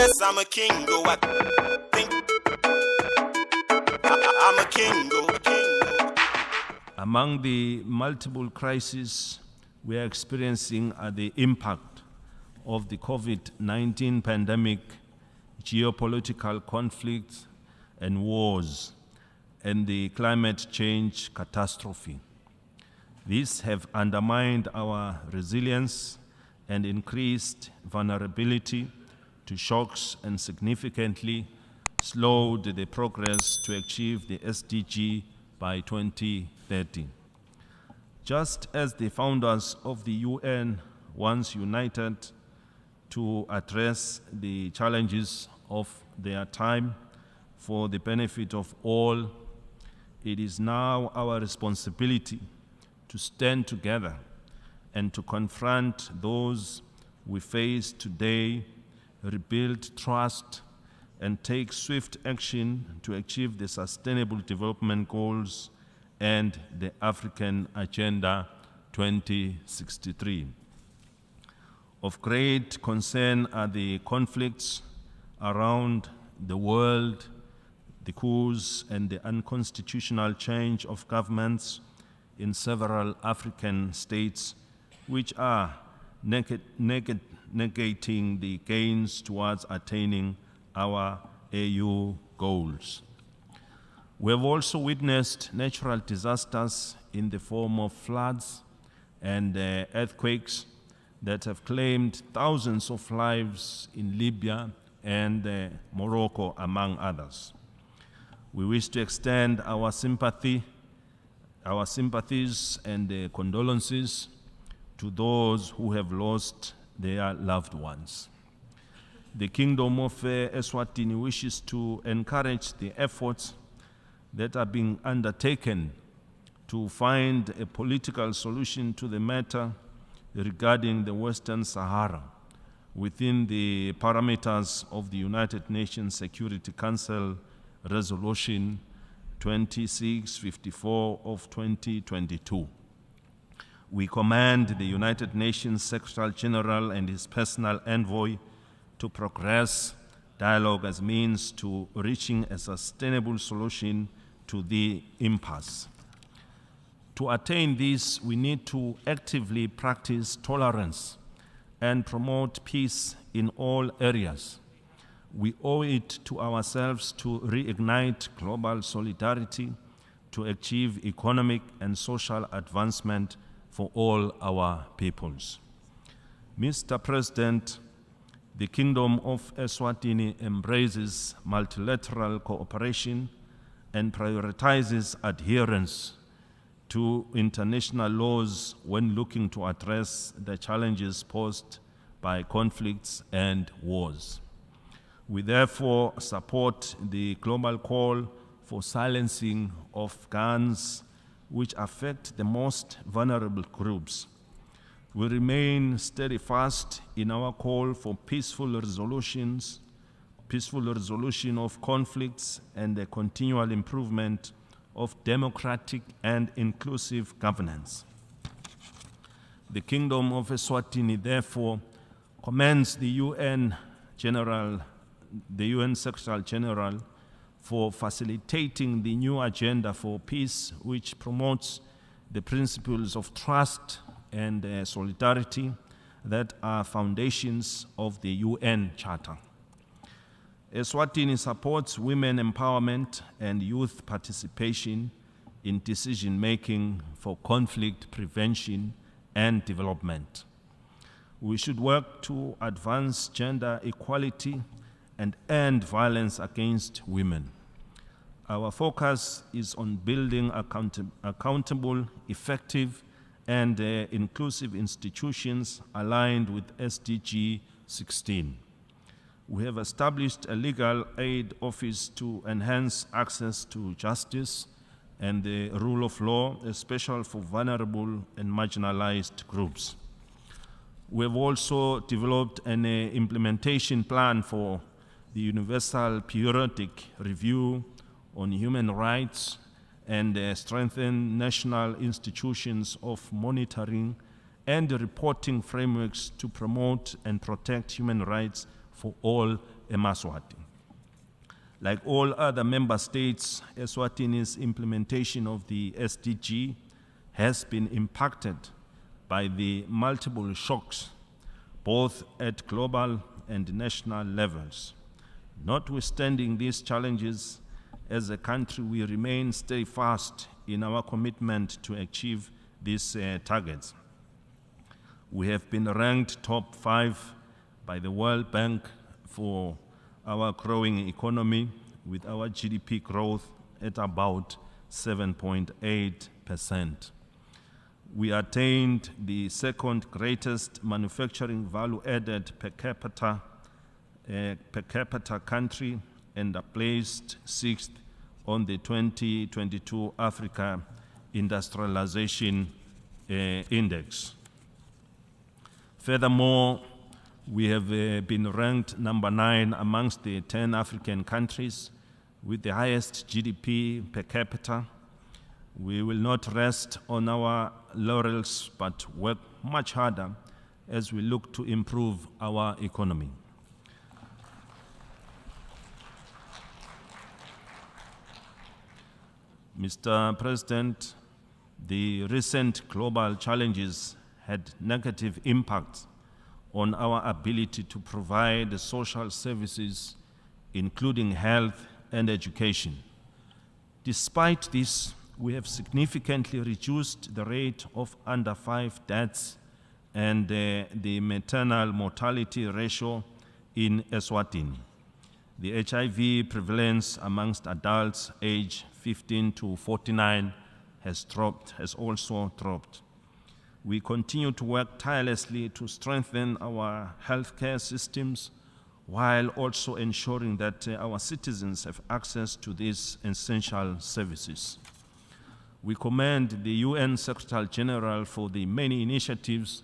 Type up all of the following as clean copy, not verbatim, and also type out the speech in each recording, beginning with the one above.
Yes, I'm a king. I think I'm a king. Among the multiple crises we are experiencing are the impact of the COVID-19 pandemic, geopolitical conflicts and wars, and the climate change catastrophe. These have undermined our resilience and increased vulnerability to shocks and significantly slowed the progress to achieve the SDG by 2030. Just as the founders of the UN once united to address the challenges of their time for the benefit of all, it is now our responsibility to stand together and to confront those we face today, rebuild trust, and take swift action to achieve the Sustainable Development Goals and the African Agenda 2063. Of great concern are the conflicts around the world, the coups and the unconstitutional change of governments in several African states, which are negating the gains towards attaining our AU goals. We have also witnessed natural disasters in the form of floods and earthquakes that have claimed thousands of lives in Libya and Morocco, among others. We wish to extend our sympathies and condolences to those who have lost their loved ones. The Kingdom of Eswatini wishes to encourage the efforts that are being undertaken to find a political solution to the matter regarding the Western Sahara within the parameters of the United Nations Security Council Resolution 2654 of 2022. We command the United Nations Secretary General and his personal envoy to progress dialogue as means to reaching a sustainable solution to the impasse. To attain this, we need to actively practice tolerance and promote peace in all areas. We owe it to ourselves to reignite global solidarity to achieve economic and social advancement for all our peoples. Mr. President, the Kingdom of Eswatini embraces multilateral cooperation and prioritizes adherence to international laws when looking to address the challenges posed by conflicts and wars. We therefore support the global call for silencing of guns which affect the most vulnerable groups. We remain steadfast in our call for peaceful resolution of conflicts and the continual improvement of democratic and inclusive governance. The Kingdom of Eswatini therefore commends the UN Secretary General for facilitating the new agenda for peace, which promotes the principles of trust and solidarity that are foundations of the UN Charter. Eswatini supports women empowerment and youth participation in decision-making for conflict prevention and development. We should work to advance gender equality and end violence against women. Our focus is on building accountable, effective, and inclusive institutions aligned with SDG 16. We have established a legal aid office to enhance access to justice and the rule of law, especially for vulnerable and marginalized groups. We have also developed an implementation plan for the Universal Periodic Review on Human Rights and strengthen national institutions of monitoring and reporting frameworks to promote and protect human rights for all eMswati. Like all other member states, Eswatini's implementation of the SDG has been impacted by the multiple shocks, both at global and national levels. Notwithstanding these challenges, as a country, we remain steadfast in our commitment to achieve these targets. We have been ranked top 5 by the World Bank for our growing economy, with our GDP growth at about 7.8%. We attained the second greatest manufacturing value added per capita country and are placed 6th on the 2022 Africa Industrialization Index. Furthermore, we have been ranked number 9 amongst the 10 African countries with the highest GDP per capita. We will not rest on our laurels, but work much harder as we look to improve our economy. Mr. President, the recent global challenges had negative impacts on our ability to provide social services, including health and education. Despite this, we have significantly reduced the rate of under 5 deaths and the maternal mortality ratio in Eswatini. The HIV prevalence amongst adults aged 15 to 49 has also dropped. We continue to work tirelessly to strengthen our healthcare systems while also ensuring that our citizens have access to these essential services. We commend the UN Secretary General for the many initiatives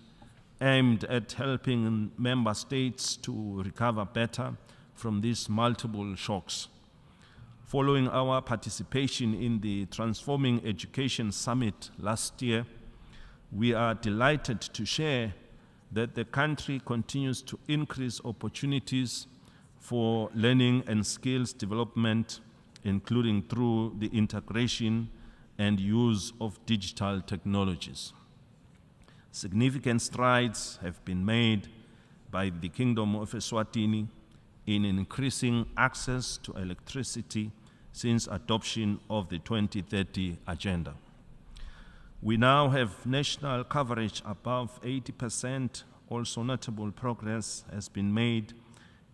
aimed at helping member states to recover better from these multiple shocks. Following our participation in the Transforming Education Summit last year, we are delighted to share that the country continues to increase opportunities for learning and skills development, including through the integration and use of digital technologies. Significant strides have been made by the Kingdom of Eswatini in increasing access to electricity since adoption of the 2030 agenda. We now have national coverage above 80%. Also notable progress has been made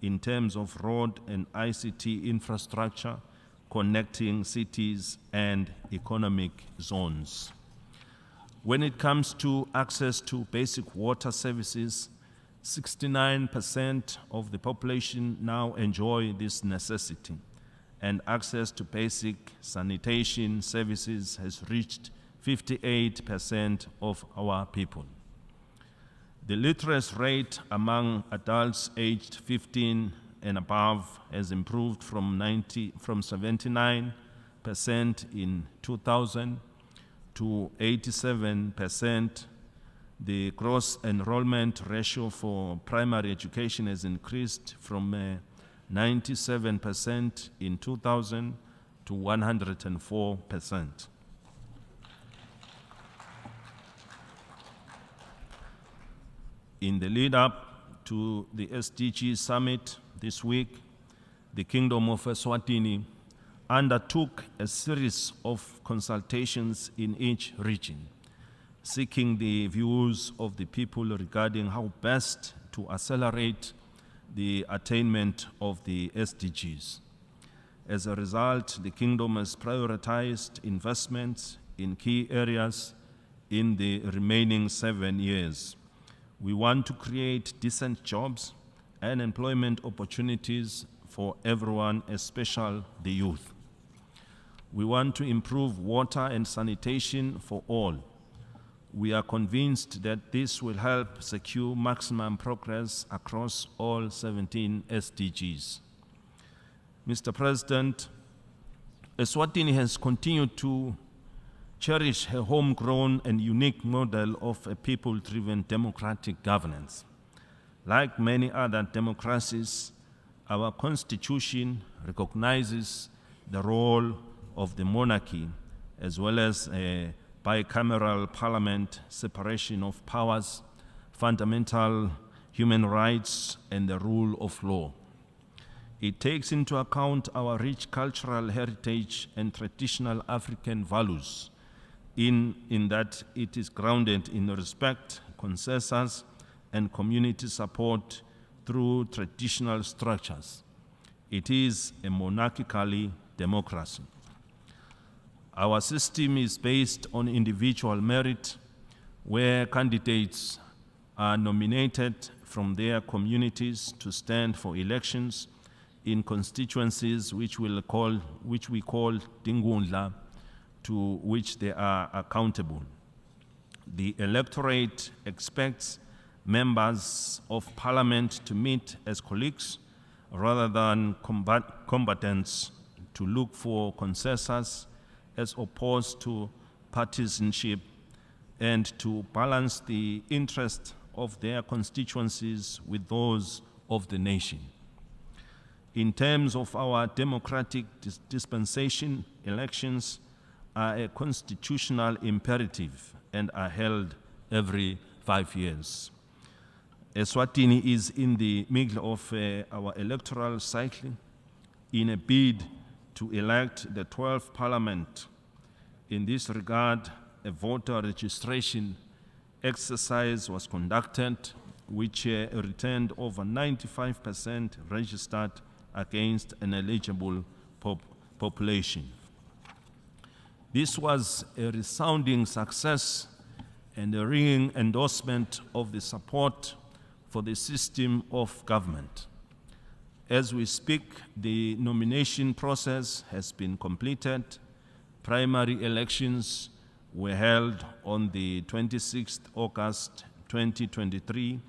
in terms of road and ICT infrastructure connecting cities and economic zones. When it comes to access to basic water services, 69% of the population now enjoy this necessity, and access to basic sanitation services has reached 58% of our people. The literacy rate among adults aged 15 and above has improved from 79% in 2000 to 87%. The gross enrollment ratio for primary education has increased from 97% in 2000 to 104%. In the lead up to the SDG summit this week, the Kingdom of Eswatini undertook a series of consultations in each region, seeking the views of the people regarding how best to accelerate the attainment of the SDGs. As a result, the Kingdom has prioritized investments in key areas in the remaining 7 years. We want to create decent jobs and employment opportunities for everyone, especially the youth. We want to improve water and sanitation for all. We are convinced that this will help secure maximum progress across all 17 SDGs. Mr. President, Eswatini has continued to cherish her homegrown and unique model of a people-driven democratic governance. Like many other democracies, Our constitution recognizes the role of the monarchy as well as a bicameral parliament, separation of powers, fundamental human rights, and the rule of law. It takes into account our rich cultural heritage and traditional African values in that it is grounded in respect, consensus, and community support through traditional structures. It is a monarchical democracy. Our system is based on individual merit, where candidates are nominated from their communities to stand for elections in constituencies which we call Dingundla, to which they are accountable. The electorate expects members of parliament to meet as colleagues rather than combatants, to look for consensus as opposed to partisanship, and to balance the interests of their constituencies with those of the nation. In terms of our democratic dispensation, elections are a constitutional imperative and are held every 5 years. Eswatini is in the middle of our electoral cycle in a bid to elect the 12th parliament. In this regard, a voter registration exercise was conducted, which returned over 95% registered against an eligible population. This was a resounding success and a ringing endorsement of the support for the system of government. As we speak, the nomination process has been completed. Primary elections were held on the 26th August 2023,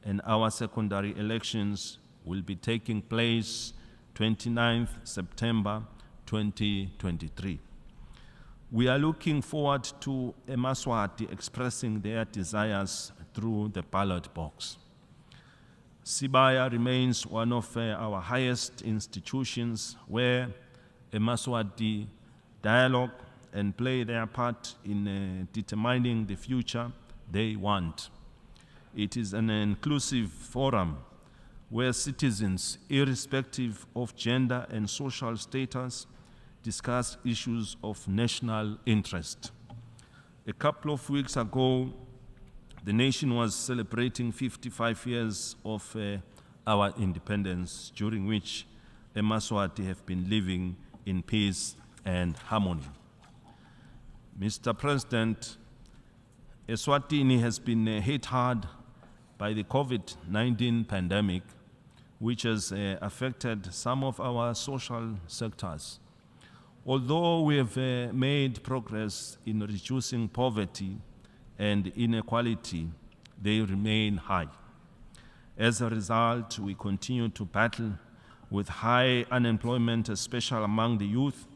and our secondary elections will be taking place 29th September 2023. We are looking forward to a Mswati expressing their desires through the ballot box. Sibaya remains one of our highest institutions where a Mswati dialogue and play their part in determining the future they want. It is an inclusive forum where citizens, irrespective of gender and social status, discuss issues of national interest. A couple of weeks ago, the nation was celebrating 55 years of our independence, during which Mswati have been living in peace and harmony. Mr. President, Eswatini has been hit hard by the COVID-19 pandemic, which has affected some of our social sectors. Although we have made progress in reducing poverty and inequality, they remain high. As a result, we continue to battle with high unemployment, especially among the youth.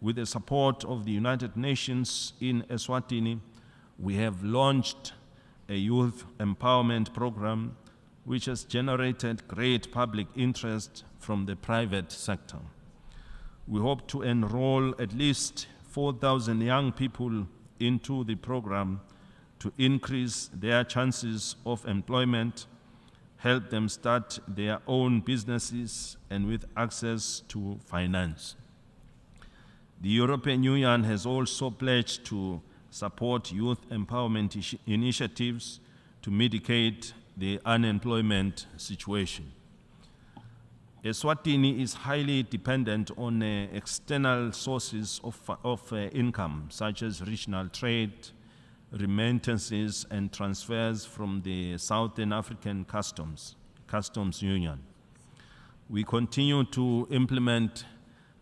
With the support of the United Nations in Eswatini, we have launched a youth empowerment program which has generated great public interest from the private sector. We hope to enroll at least 4,000 young people into the program to increase their chances of employment, help them start their own businesses, and with access to finance. The European Union has also pledged to support youth empowerment initiatives to mitigate the unemployment situation. Eswatini is highly dependent on external sources of income, such as regional trade, remittances, and transfers from the Southern African Customs Union. We continue to implement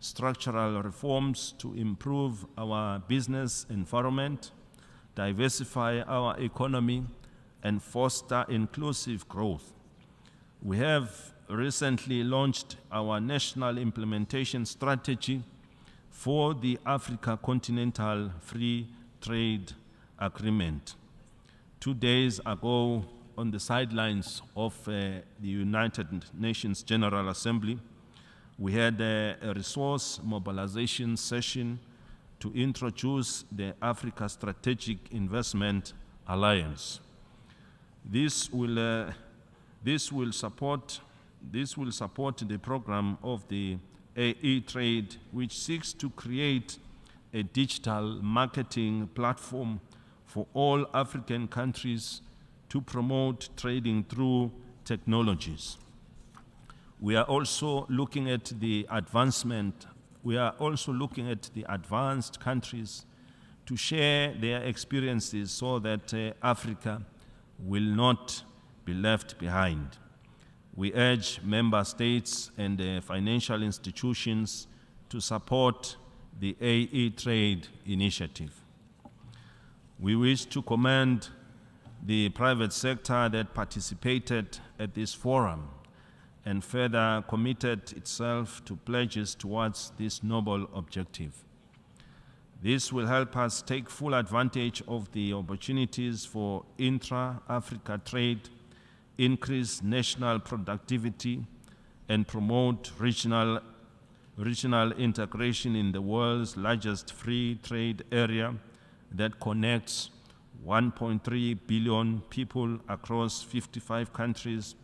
structural reforms to improve our business environment, diversify our economy, and foster inclusive growth. We have recently launched our national implementation strategy for the Africa Continental Free Trade Agreement. 2 days ago, on the sidelines of the United Nations General Assembly. We had a resource mobilization session to introduce the Africa Strategic Investment Alliance. This will support the program of the AE Trade, which seeks to create a digital marketing platform for all African countries to promote trading through technologies. We are also looking at the advanced countries to share their experiences so that Africa will not be left behind. We urge member states and financial institutions to support the AE Trade initiative. We wish to commend the private sector that participated at this forum and further committed itself to pledges towards this noble objective. This will help us take full advantage of the opportunities for intra-Africa trade, increase national productivity, and promote regional integration in the world's largest free trade area that connects 1.3 billion people across 55 countries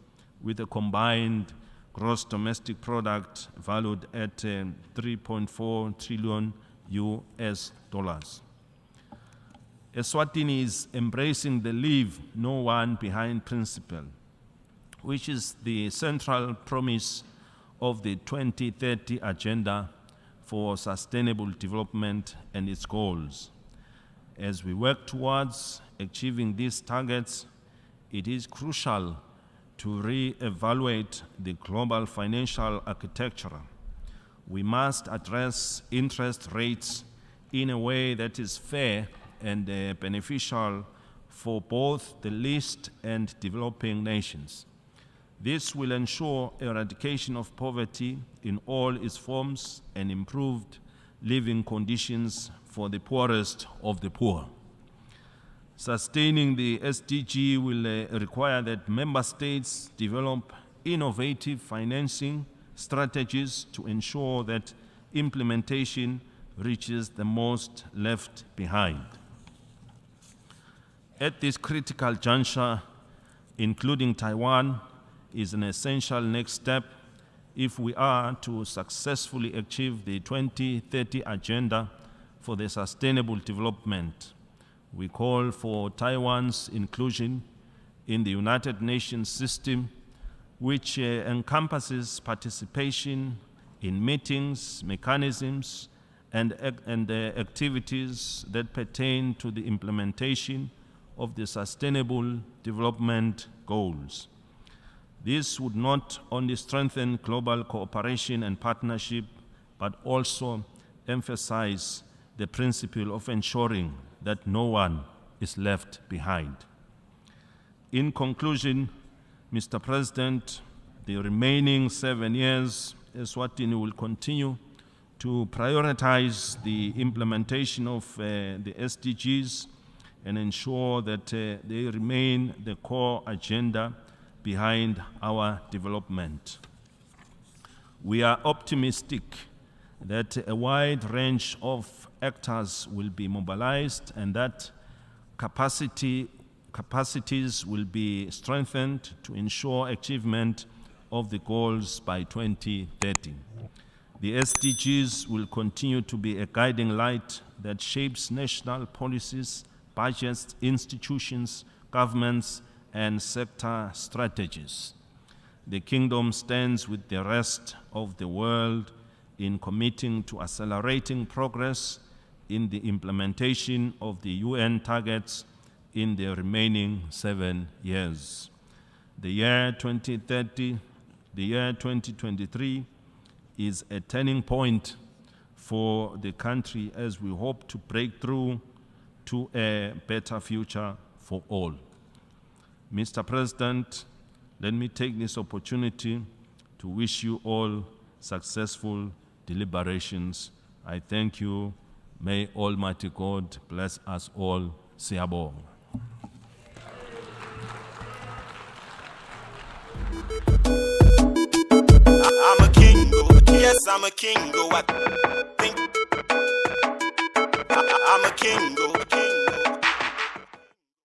with a combined gross domestic product valued at 3.4 trillion US dollars. Eswatini is embracing the leave no one behind principle, which is the central promise of the 2030 Agenda for Sustainable Development and its goals. As we work towards achieving these targets, it is crucial to re-evaluate the global financial architecture. We must address interest rates in a way that is fair and beneficial for both the least and developing nations. This will ensure eradication of poverty in all its forms and improved living conditions for the poorest of the poor. Sustaining the SDG will require that member states develop innovative financing strategies to ensure that implementation reaches the most left behind. At this critical juncture, including Taiwan is an essential next step if we are to successfully achieve the 2030 Agenda for the Sustainable Development. We call for Taiwan's inclusion in the United Nations system, which encompasses participation in meetings, mechanisms, and activities that pertain to the implementation of the Sustainable Development Goals. This would not only strengthen global cooperation and partnership, but also emphasize the principle of ensuring that no one is left behind. In conclusion, Mr. President, the remaining 7 years, Eswatini will continue to prioritize the implementation of the SDGs and ensure that they remain the core agenda behind our development. We are optimistic that a wide range of actors will be mobilized and that capacities will be strengthened to ensure achievement of the goals by 2030. The SDGs will continue to be a guiding light that shapes national policies, budgets, institutions, governments, and sector strategies. The Kingdom stands with the rest of the world in committing to accelerating progress in the implementation of the UN targets in the remaining 7 years. The year 2030, the year 2023 is a turning point for the country as we hope to break through to a better future for all. Mr. President, let me take this opportunity to wish you all successful deliberations. I thank you. May Almighty God bless us all. Siyabonga. I'm a kingo, yes, I'm a kingo. I think I'm a kingo.